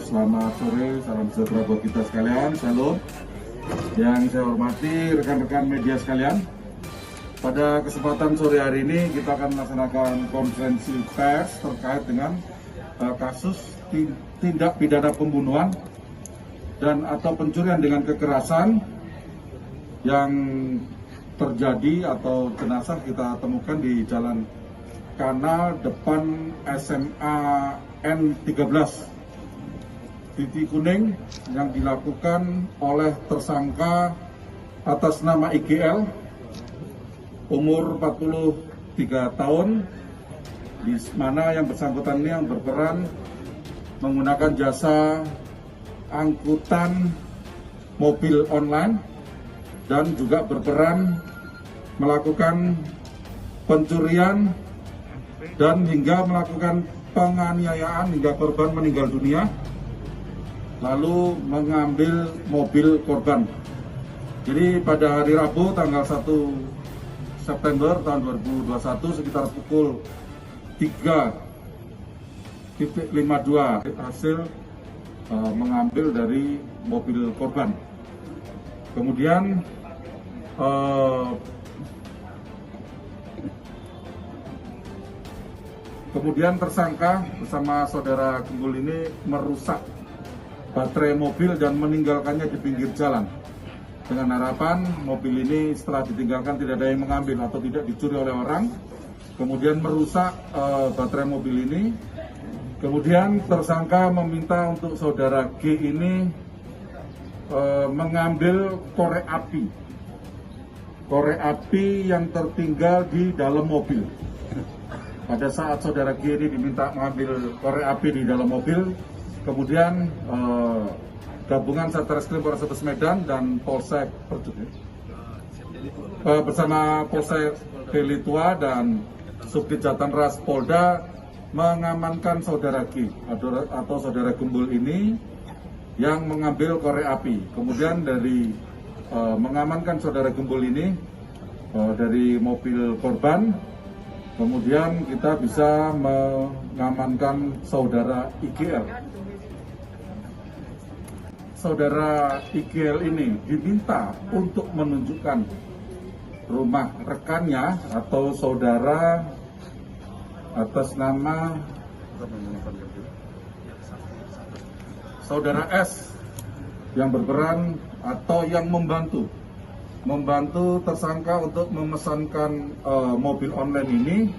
Selamat sore, salam sejahtera buat kita sekalian, salam. Yang saya hormati rekan-rekan media sekalian, pada kesempatan sore hari ini kita akan melaksanakan konferensi pers terkait dengan kasus tindak pidana pembunuhan dan atau pencurian dengan kekerasan yang terjadi atau jenazah kita temukan di Jalan Kanal depan SMA N13 Titik Kuning yang dilakukan oleh tersangka atas nama IGL umur 43 tahun, di mana yang bersangkutan ini yang berperan menggunakan jasa angkutan mobil online dan juga berperan melakukan pencurian dan hingga melakukan penganiayaan hingga korban meninggal dunia, lalu mengambil mobil korban. Jadi pada hari Rabu tanggal 1 September tahun 2021 sekitar pukul 3.52 hasil mengambil dari mobil korban. Kemudian tersangka bersama saudara Gembul ini merusak baterai mobil dan meninggalkannya di pinggir jalan. Dengan harapan mobil ini setelah ditinggalkan tidak ada yang mengambil atau tidak dicuri oleh orang. Kemudian merusak baterai mobil ini. Kemudian tersangka meminta untuk saudara G ini mengambil korek api yang tertinggal di dalam mobil. Pada saat saudara G ini diminta mengambil korek api di dalam mobil, kemudian gabungan Satreskrim Polrestabes Medan dan Polsek bersama Polsek Delitua dan Subdit Jatanras Polda mengamankan saudara G atau saudara Gembul ini yang mengambil korek api. Kemudian dari mengamankan saudara Gembul ini dari mobil korban, kemudian kita bisa mengamankan saudara IGL. Saudara IGL ini diminta untuk menunjukkan rumah rekannya atau saudara atas nama saudara S yang berperan atau yang membantu tersangka untuk memesankan mobil online ini.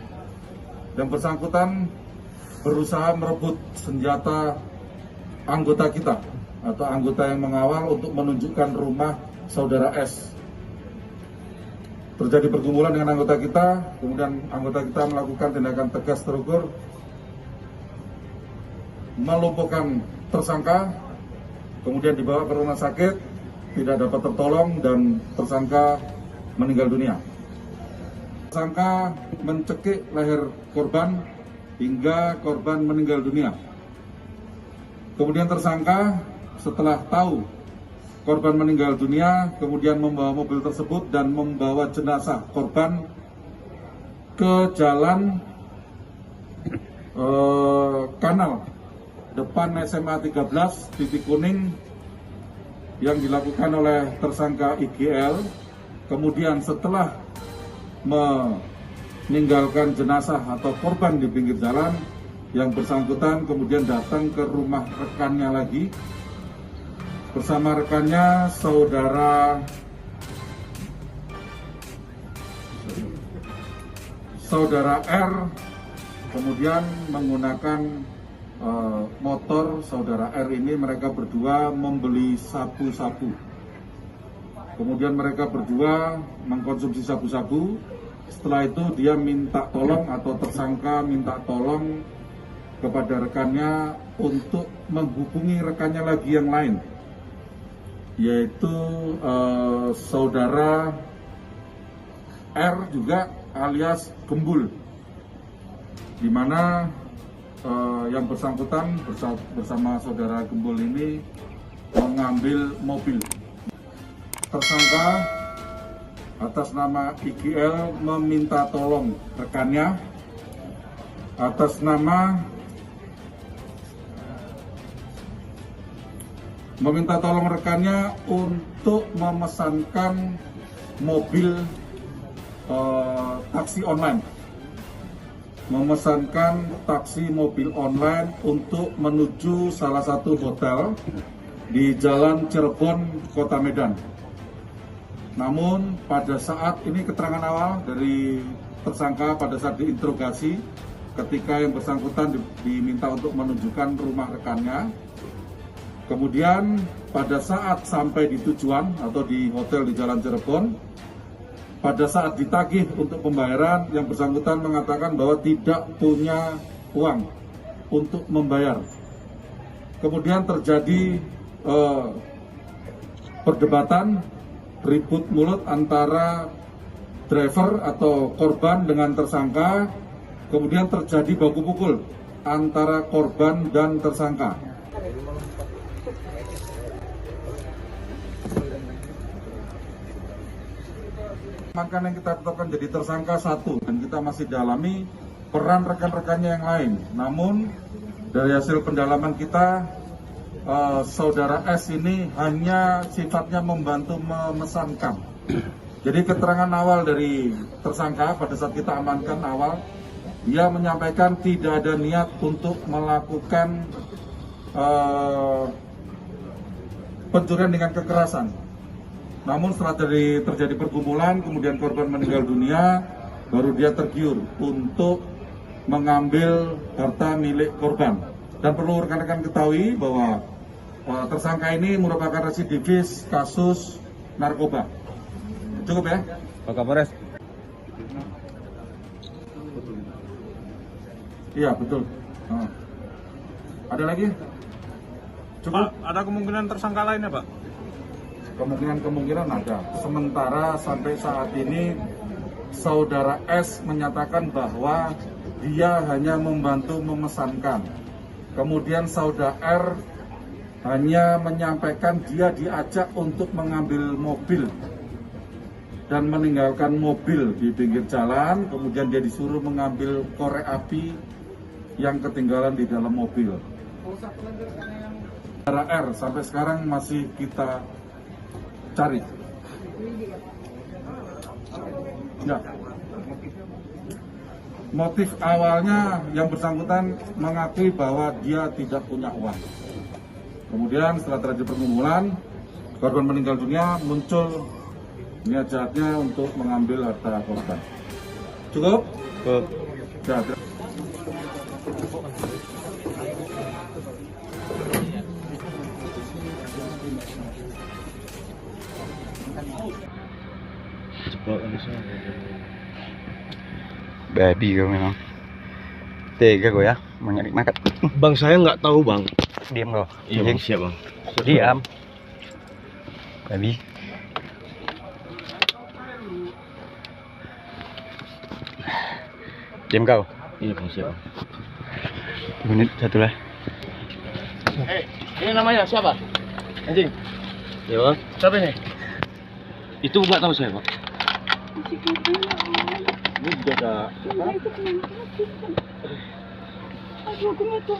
Yang bersangkutan berusaha merebut senjata anggota kita atau anggota yang mengawal untuk menunjukkan rumah saudara S. Terjadi pergumulan dengan anggota kita, kemudian anggota kita melakukan tindakan tegas terukur, melumpuhkan tersangka, kemudian dibawa ke rumah sakit, tidak dapat tertolong dan tersangka meninggal dunia. Tersangka mencekik leher korban hingga korban meninggal dunia. Kemudian tersangka setelah tahu korban meninggal dunia, kemudian membawa mobil tersebut dan membawa jenazah korban ke jalan kanal depan SMA 13 Titik Kuning yang dilakukan oleh tersangka IGL. Kemudian setelah meninggalkan jenazah atau korban di pinggir jalan, yang bersangkutan kemudian datang ke rumah rekannya lagi bersama rekannya saudara R, kemudian menggunakan motor saudara R ini. Mereka berdua membeli sabu-sabu, kemudian mereka berdua mengkonsumsi sabu-sabu. Setelah itu dia minta tolong atau tersangka minta tolong kepada rekannya untuk menghubungi rekannya lagi yang lain, yaitu saudara R juga alias Gembul, di mana yang bersangkutan bersama saudara Gembul ini mengambil mobil. Tersangka atas nama IGL meminta tolong rekannya atas nama meminta tolong rekannya untuk memesankan mobil taksi online. Memesankan taksi mobil online untuk menuju salah satu hotel di Jalan Cirebon, Kota Medan. Namun pada saat ini keterangan awal dari tersangka pada saat diinterogasi ketika yang bersangkutan diminta untuk menunjukkan rumah rekannya. Kemudian pada saat sampai di tujuan atau di hotel di Jalan Cirebon, pada saat ditagih untuk pembayaran, yang bersangkutan mengatakan bahwa tidak punya uang untuk membayar. Kemudian terjadi perdebatan, ribut mulut antara driver atau korban dengan tersangka. Kemudian terjadi baku pukul antara korban dan tersangka. Amankan yang kita tetapkan jadi tersangka satu, dan kita masih dalami peran rekan-rekannya yang lain. Namun dari hasil pendalaman kita, saudara S ini hanya sifatnya membantu memesankan. Jadi keterangan awal dari tersangka pada saat kita amankan awal, dia menyampaikan tidak ada niat untuk melakukan pencurian dengan kekerasan. Namun setelah terjadi pergumulan, kemudian korban meninggal dunia, baru dia tergiur untuk mengambil harta milik korban. Dan perlu rekan-rekan ketahui bahwa tersangka ini merupakan residivis kasus narkoba. Cukup ya? Pak Kapolres. Iya, betul. Ada lagi? Cukup? Pak, ada kemungkinan tersangka lainnya, Pak? Kemungkinan ada. Sementara sampai saat ini saudara S menyatakan bahwa dia hanya membantu memesankan. Kemudian saudara R hanya menyampaikan dia diajak untuk mengambil mobil dan meninggalkan mobil di pinggir jalan. Kemudian dia disuruh mengambil korek api yang ketinggalan di dalam mobil. Saudara R sampai sekarang masih kita cari. Ya. Motif awalnya yang bersangkutan mengakui bahwa dia tidak punya uang. Kemudian setelah terjadi pergumulan, korban meninggal dunia, muncul niat jahatnya untuk mengambil harta korban. Cukup? Cukup. Ya, Babi kau memang tega kau ya, mau nyari makan. Bang, saya nggak tahu, Bang. Diam kau. Iya, Bang. Siap, Bang. Diam. Babi. Diam kau. Iya, Bang, siap, Bang. Menit satu lah. Ini namanya siapa? Anjing. Ya, Bang. Siapa ini? Itu nggak tahu saya, Pak. Ini juga ada apa? Aduh, aku nggak tahu.